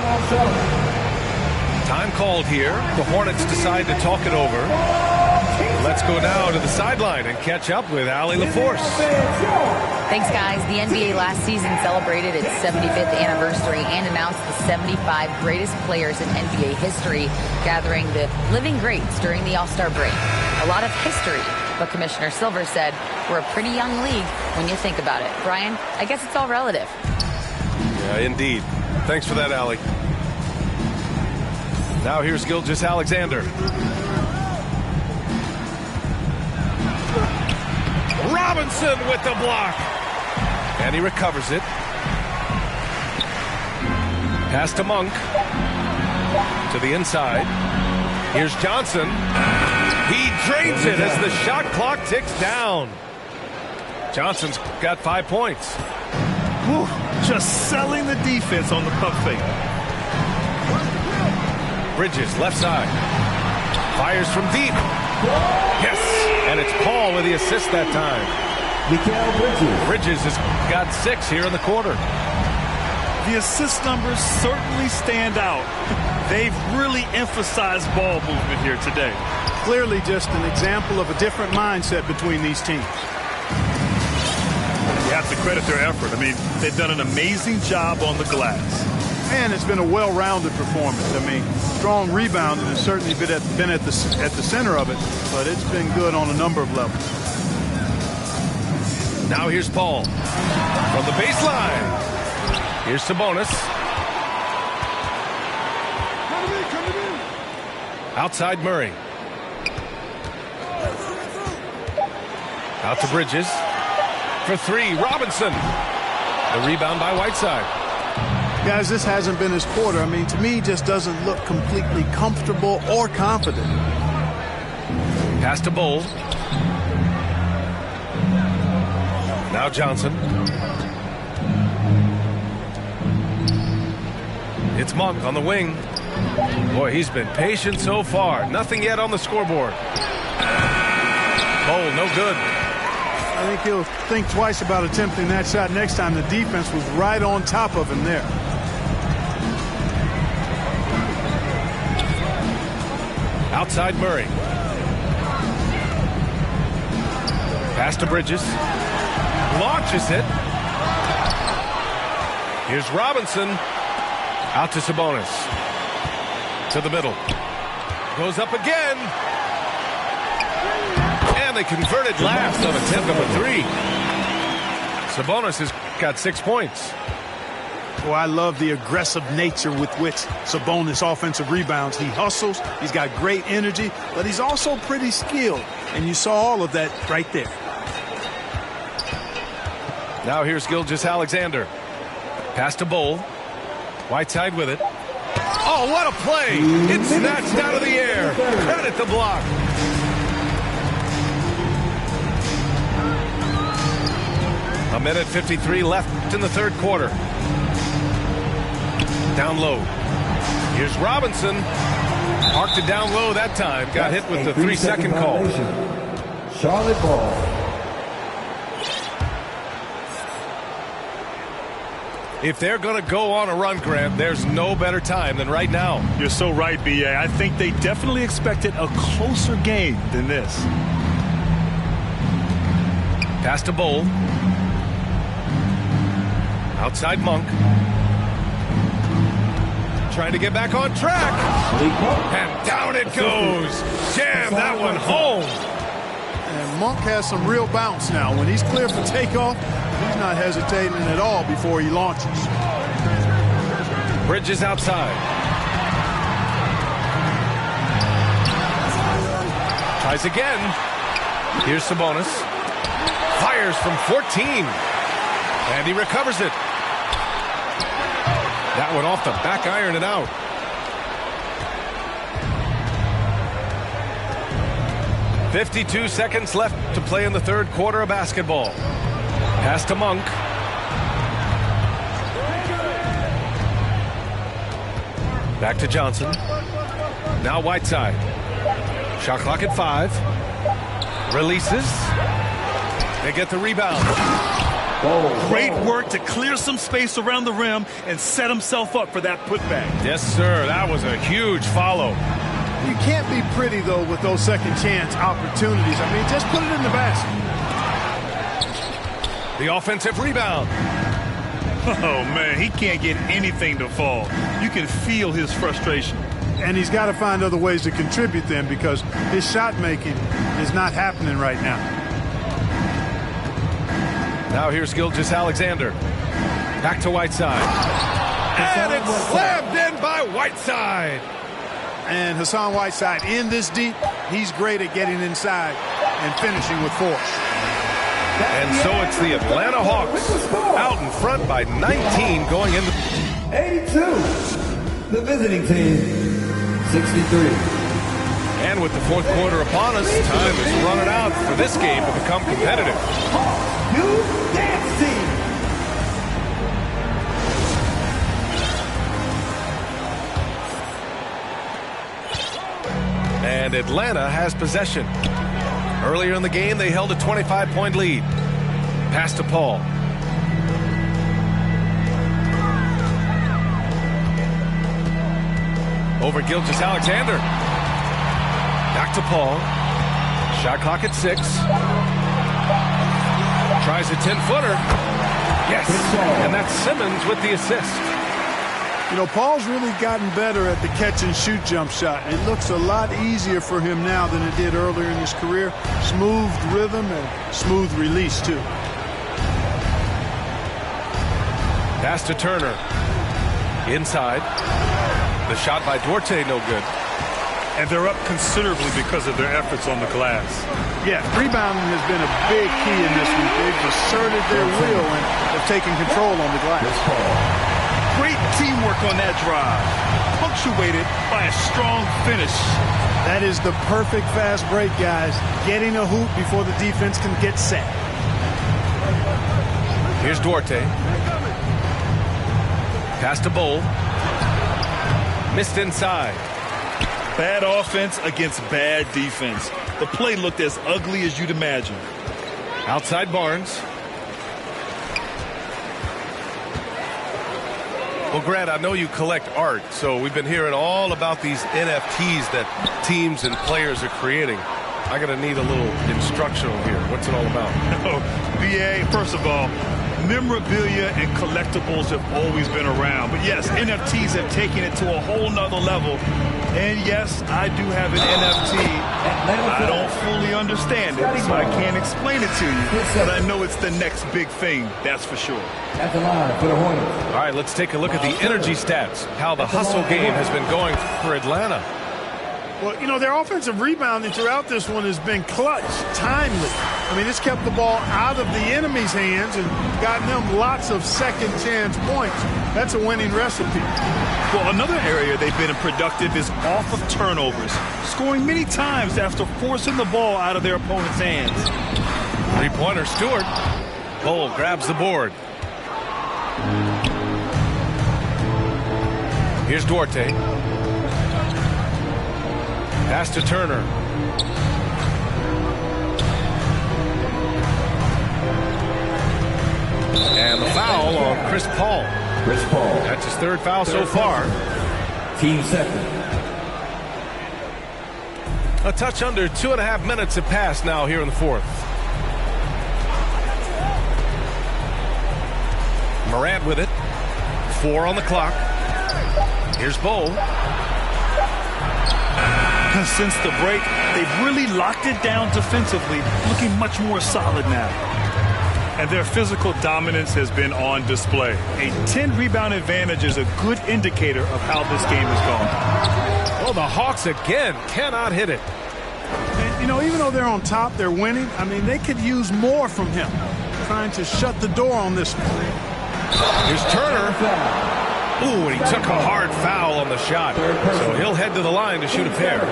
Time called here. The Hornets decide to talk it over. Let's go now to the sideline and catch up with Allie LaForce. Thanks, guys. The NBA last season celebrated its 75th anniversary and announced the 75 greatest players in NBA history, gathering the living greats during the All-Star break. A lot of history, but Commissioner Silver said we're a pretty young league when you think about it. Brian, I guess it's all relative. Yeah, indeed. Thanks for that, Allie. Now here's Gilgeous-Alexander. Robinson with the block. And he recovers it. Pass to Monk. To the inside. Here's Johnson. He drains it as the shot clock ticks down. Johnson's got 5 points. Whew, just selling the defense on the pump fake. Bridges, left side. Fires from deep. Yes, and it's Paul with the assist that time. Bridges has got 6 here in the quarter. The assist numbers certainly stand out. They've really emphasized ball movement here today. Clearly just an example of a different mindset between these teams. You have to credit their effort. I mean, they've done an amazing job on the glass. And it's been a well-rounded performance. I mean, strong rebounding has certainly been at the center of it, but it's been good on a number of levels. Now here's Paul from the baseline. Here's Sabonis. Outside Murray. Out to Bridges. For 3, Robinson. The rebound by Whiteside. Guys, this hasn't been his quarter. I mean, to me, just doesn't look completely comfortable or confident. Pass to Bull. Now Johnson. It's Monk on the wing. Boy, he's been patient so far. Nothing yet on the scoreboard. Bull, no good. I think he'll think twice about attempting that shot next time. The defense was right on top of him there. Outside Murray. Pass to Bridges. Launches it. Here's Robinson. Out to Sabonis. To the middle. Goes up again. And they converted last on attempt number 3. Sabonis has got 6 points. Well, I love the aggressive nature with which Sabonis offensive rebounds. He hustles, he's got great energy, but he's also pretty skilled. And you saw all of that right there. Now here's Gilgeous-Alexander. Pass to Bull. Whiteside with it. Oh, what a play! It's snatched out of the air. Credit the block. A minute 53 left in the third quarter. Down low. Here's Robinson. Parked it down low that time. Got hit with the 3-second call. Charlotte ball. If they're going to go on a run, Grant, there's no better time than right now. You're so right, B.A. I think they definitely expected a closer game than this. Pass to Bull. Outside Monk. Trying to get back on track. And down it goes. Jam that one home. And Monk has some real bounce now. When he's clear for takeoff, he's not hesitating at all before he launches. Bridges outside. Tries again. Here's Sabonis. Fires from 14. And he recovers it. That one off the back iron and out. "52 seconds left to play in the third quarter of basketball. Pass to Monk. Back to Johnson. Now Whiteside. Shot clock at 5. Releases. They get the rebound. Great work to clear some space around the rim and set himself up for that putback. Yes, sir. That was a huge follow. You can't be pretty, though, with those second chance opportunities. I mean, just put it in the basket. The offensive rebound. Oh, man, he can't get anything to fall. You can feel his frustration. And he's got to find other ways to contribute then, because his shot making is not happening right now. Now here's Gilgeous-Alexander. Back to Whiteside. And it's slammed in by Whiteside. And Hassan Whiteside in this deep, he's great at getting inside and finishing with force. And so it's the Atlanta Hawks out in front by 19 going into 82. The visiting team, 63. And with the fourth quarter upon us, time is running out for this game to become competitive. New dance team. And Atlanta has possession. Earlier in the game, they held a 25-point lead. Pass to Paul. Over Gilgeous-Alexander. Back to Paul. Shot clock at 6. Tries a 10-footer. Yes, and that's Simmons with the assist. You know, Paul's really gotten better at the catch-and-shoot jump shot. It looks a lot easier for him now than it did earlier in his career. Smooth rhythm and smooth release, too. Pass to Turner. Inside. The shot by Duarte, no good. And they're up considerably because of their efforts on the glass. Yeah, rebounding has been a big key in this one. They've asserted their will and have taken control on the glass. Great teamwork on that drive, punctuated by a strong finish. That is the perfect fast break, guys. Getting a hoop before the defense can get set. Here's Duarte. Pass to Bull. Missed inside. Bad offense against bad defense. The play looked as ugly as you'd imagine. Outside Barnes. Well, Grant, I know you collect art, so we've been hearing all about these NFTs that teams and players are creating. I got to need a little instructional here. What's it all about? Oh, BA, first of all, memorabilia and collectibles have always been around. But yes, NFTs have taken it to a whole nother level. And yes, I do have an NFT. I don't fully understand it, so I can't explain it to you. But I know it's the next big thing, that's for sure. At the line for the Hornets. All right, let's take a look at the energy stats, how the hustle game has been going for Atlanta. Well, you know, their offensive rebounding throughout this one has been clutch, timely. I mean, it's kept the ball out of the enemy's hands and gotten them lots of second chance points. That's a winning recipe. Well, another area they've been productive is off of turnovers, scoring many times after forcing the ball out of their opponent's hands. Three-pointer, Stewart. Cole grabs the board. Here's Duarte. Pass to Turner. And the foul on Chris Paul. Chris Paul. That's his third foul so far. Team second. A touch under 2.5 minutes have passed now here in the fourth. Morant with it. 4 on the clock. Here's Bo. Since the break, they've really locked it down defensively, looking much more solid now. And their physical dominance has been on display. A 10-rebound advantage is a good indicator of how this game has gone. Well, the Hawks again cannot hit it. And, you know, even though they're on top, they're winning. I mean, they could use more from him. Trying to shut the door on this one. Here's Turner. Ooh, and he took a hard foul on the shot. So he'll head to the line to shoot a pair.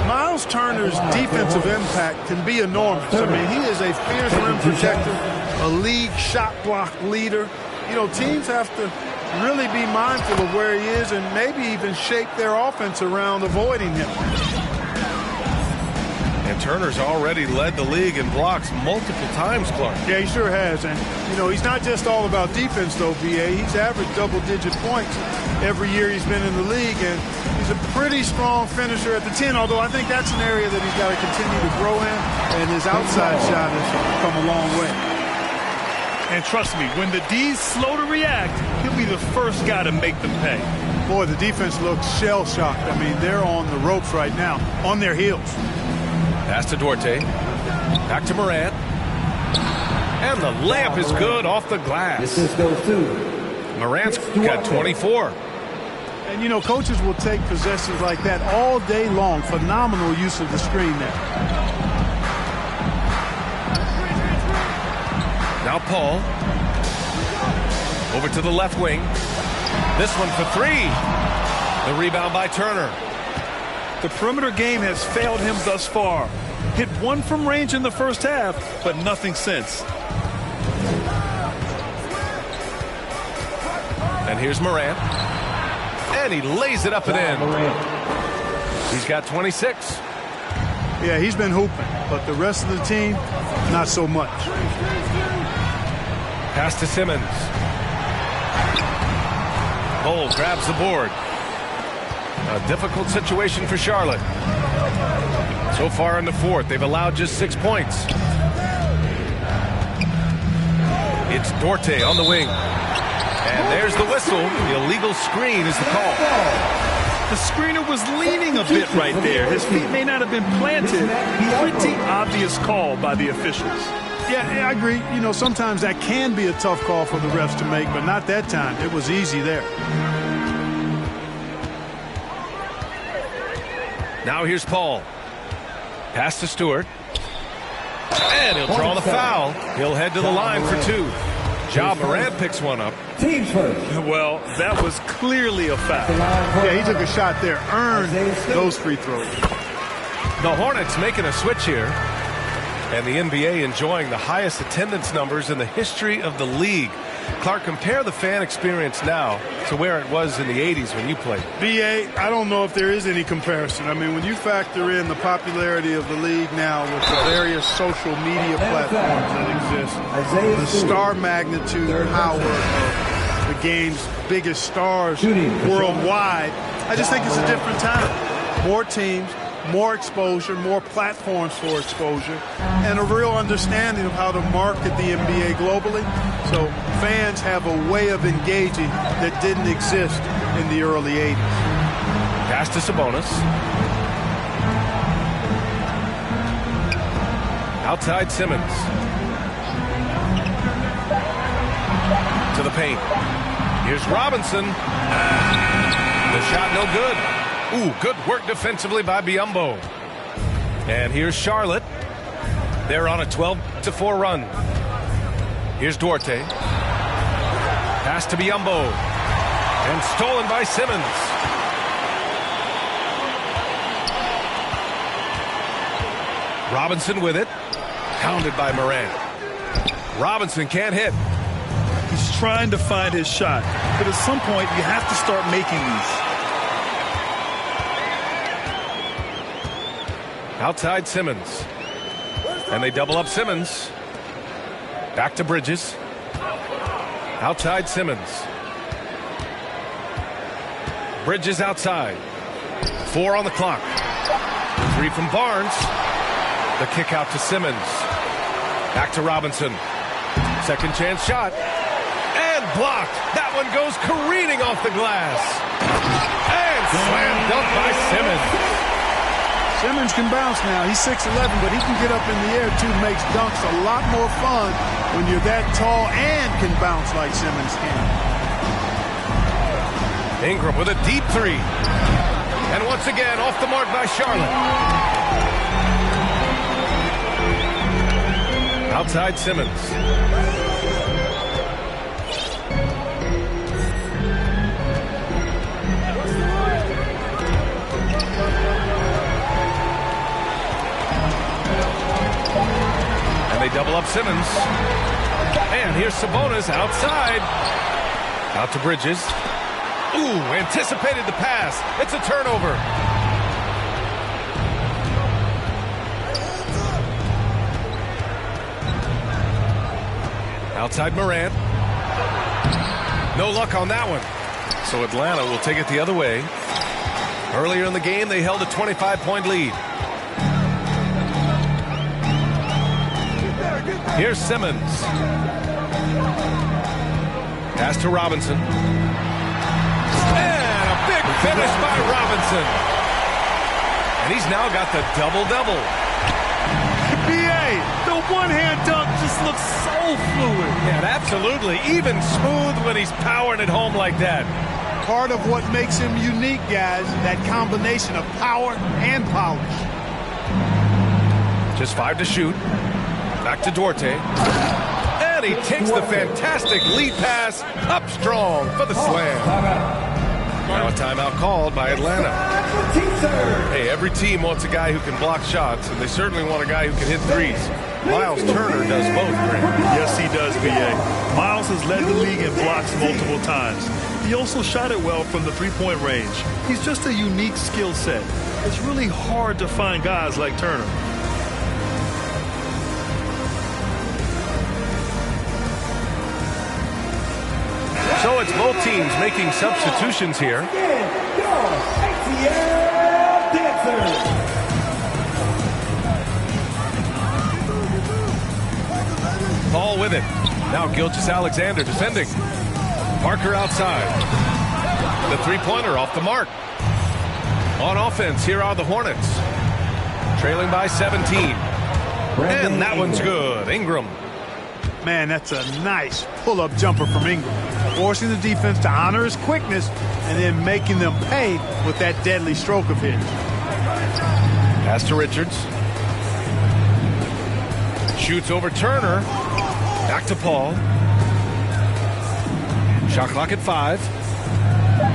Miles Turner's defensive impact can be enormous. I mean, he is a fierce rim protector, a league shot block leader. You know, teams have to really be mindful of where he is and maybe even shape their offense around avoiding him. And Turner's already led the league in blocks multiple times, Clark. Yeah, he sure has. And, you know, he's not just all about defense, though, BA. He's averaged double-digit points every year he's been in the league. And he's a pretty strong finisher at the 10, although I think that's an area that he's got to continue to grow in. And his outside shot has come a long way. And trust me, when the D's slow to react, he'll be the first guy to make them pay. Boy, the defense looks shell-shocked. I mean, they're on the ropes right now, on their heels. Pass to Duarte. Back to Morant. And the layup is good off the glass. This goes to Morant's got 24. And, you know, coaches will take possessions like that all day long. Phenomenal use of the screen there. Now Paul. Over to the left wing. This one for 3. The rebound by Turner. The perimeter game has failed him thus far. Hit 1 from range in the first half, but nothing since. And here's Morant. And he lays it up and in. He's got 26. Yeah, he's been hooping, but the rest of the team, not so much. Pass to Simmons. Cole grabs the board. A difficult situation for Charlotte. So far in the fourth, they've allowed just 6 points. It's Duarte on the wing. And there's the whistle. The illegal screen is the call. The screener was leaning a bit right there. His feet may not have been planted. Pretty obvious call by the officials. Yeah, I agree. You know, sometimes that can be a tough call for the refs to make, but not that time. It was easy there. Now here's Paul. Pass to Stewart. And he'll draw the foul. He'll head to the line for 2. Ja Morant picks one up. Team first. Well, that was clearly a foul. Yeah, he took a shot there. Earned those free throws. The Hornets making a switch here. And the NBA enjoying the highest attendance numbers in the history of the league. Clark, compare the fan experience now to where it was in the 80s when you played. BA, I don't know if there is any comparison. I mean, when you factor in the popularity of the league now with the various social media platforms that exist, the star magnitude power of the game's biggest stars worldwide, I just think it's a different time. More teams, more exposure, more platforms for exposure, and a real understanding of how to market the NBA globally. So fans have a way of engaging that didn't exist in the early 80s. Pass to Sabonis. Outside Simmons. To the paint. Here's Robinson. The shot no good. Ooh, good work defensively by Biyombo. And here's Charlotte. They're on a 12-4 run. Here's Duarte. Pass to Biyombo. And stolen by Simmons. Robinson with it. Pounded by Morant. Robinson can't hit. He's trying to find his shot, but at some point you have to start making these. Outside Simmons. And they double up Simmons. Back to Bridges. Outside Simmons. Bridges outside. 4 on the clock. 3 from Barnes. The kick out to Simmons. Back to Robinson. Second chance shot. And blocked. That one goes careening off the glass. And slam dunk by Simmons. Simmons can bounce now. He's 6'11", but he can get up in the air too. Makes dunks a lot more fun when you're that tall and can bounce like Simmons can. Ingram with a deep 3. And once again off the mark by Charlotte. Outside Simmons. And they double up Simmons. And here's Sabonis outside. Out to Bridges. Ooh, anticipated the pass. It's a turnover. Outside Morant. No luck on that one. So Atlanta will take it the other way. Earlier in the game, they held a 25-point lead. Here's Simmons. Pass to Robinson. And a big finish by Robinson. And he's now got the double-double. BA, the one-hand dunk just looks so fluid. Yeah, absolutely. Even smooth when he's powering it home like that. Part of what makes him unique, guys, that combination of power and polish. Just 5 to shoot. Back to Duarte. And he takes the fantastic lead pass up strong for the slam. Now a timeout called by Atlanta. Hey, every team wants a guy who can block shots, and they certainly want a guy who can hit threes. Miles Turner does both, Grant. Yes, he does, B.A. Miles has led the league in blocks multiple times. He also shot it well from the three-point range. He's just a unique skill set. It's really hard to find guys like Turner. So it's both teams making substitutions here. Ball with it. Now Gilgeous-Alexander defending. Parker outside. The three-pointer off the mark. On offense, here are the Hornets. Trailing by 17. And that one's good. Ingram. Man, that's a nice pull-up jumper from Ingram. Forcing the defense to honor his quickness and then making them pay with that deadly stroke of his. Pass to Richards. Shoots over Turner. Back to Paul. Shot clock at 5.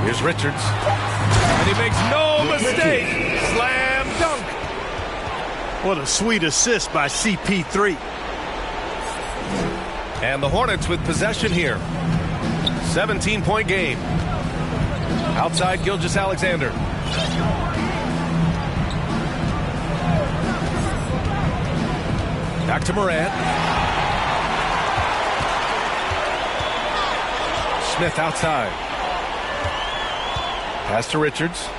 Here's Richards. And he makes no mistake. Slam dunk. What a sweet assist by CP3. And the Hornets with possession here. 17-point game. Outside Gilgeous-Alexander. Back to Morant. Smith outside. Pass to Richards.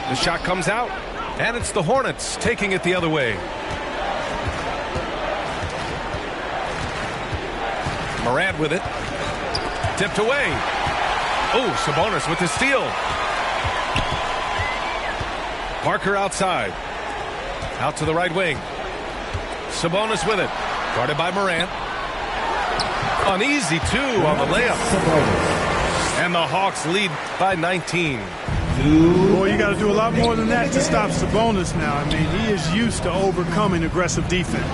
The shot comes out, and it's the Hornets taking it the other way. Morant with it. Tipped away. Oh, Sabonis with the steal. Parker outside. Out to the right wing. Sabonis with it. Guarded by Morant. An easy 2 on the layup. And the Hawks lead by 19. Boy, you got to do a lot more than that to stop Sabonis now. I mean, he is used to overcoming aggressive defense.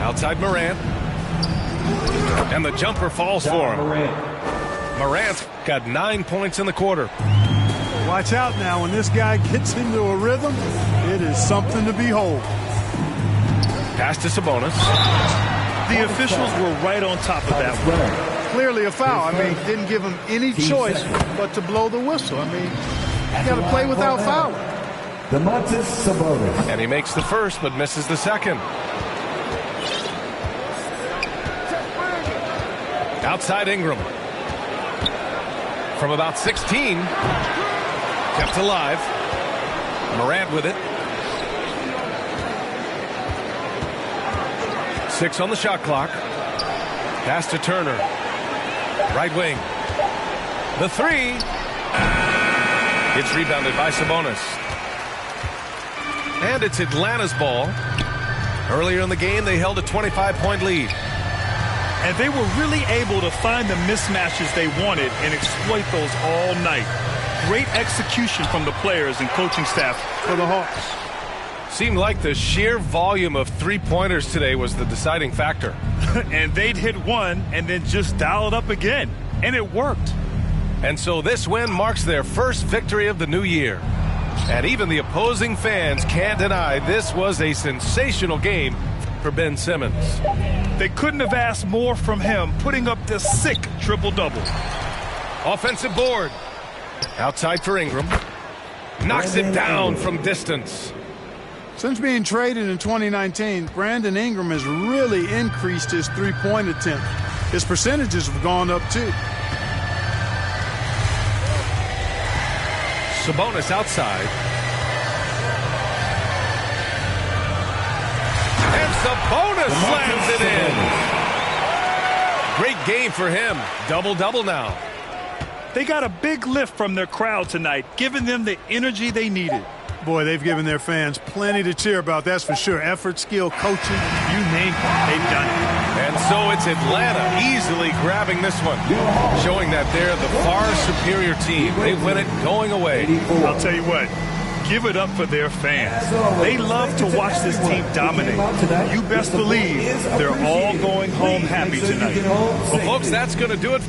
Outside Morant. And the jumper falls for him. Morant's got 9 points in the quarter. Watch out now. When this guy gets into a rhythm, it is something to behold. Pass to Sabonis. The officials were right on top of that one. Clearly a foul. I mean, didn't give him any choice but to blow the whistle. I mean, you got to play without fouling. And he makes the first but misses the second. Outside Ingram. From about 16. Kept alive. Morant with it. 6 on the shot clock. Pass to Turner. Right wing. The 3. It's rebounded by Sabonis. And it's Atlanta's ball. Earlier in the game, they held a 25-point lead. And they were really able to find the mismatches they wanted and exploit those all night. Great execution from the players and coaching staff for the Hawks. Seemed like the sheer volume of three-pointers today was the deciding factor. And they'd hit one and then just dial it up again. And it worked. And so this win marks their first victory of the new year. And even the opposing fans can't deny this was a sensational game for Ben Simmons. They couldn't have asked more from him, putting up this sick triple-double. Offensive board. Outside for Ingram. Knocks it down from distance. Since being traded in 2019, Brandon Ingram has really increased his three-point attempt. His percentages have gone up too. Sabonis outside. And Sabonis slams it in. Great game for him. Double-double now. They got a big lift from their crowd tonight, giving them the energy they needed. Boy, they've given their fans plenty to cheer about, that's for sure. Effort, skill, coaching, You name it, they've done it. And so it's Atlanta easily grabbing this one, showing that they're the far superior team. They win it going away. I'll tell you what, give it up for their fans. They love to watch this team dominate. You best believe they're all going home happy tonight. Well, folks, that's going to do it.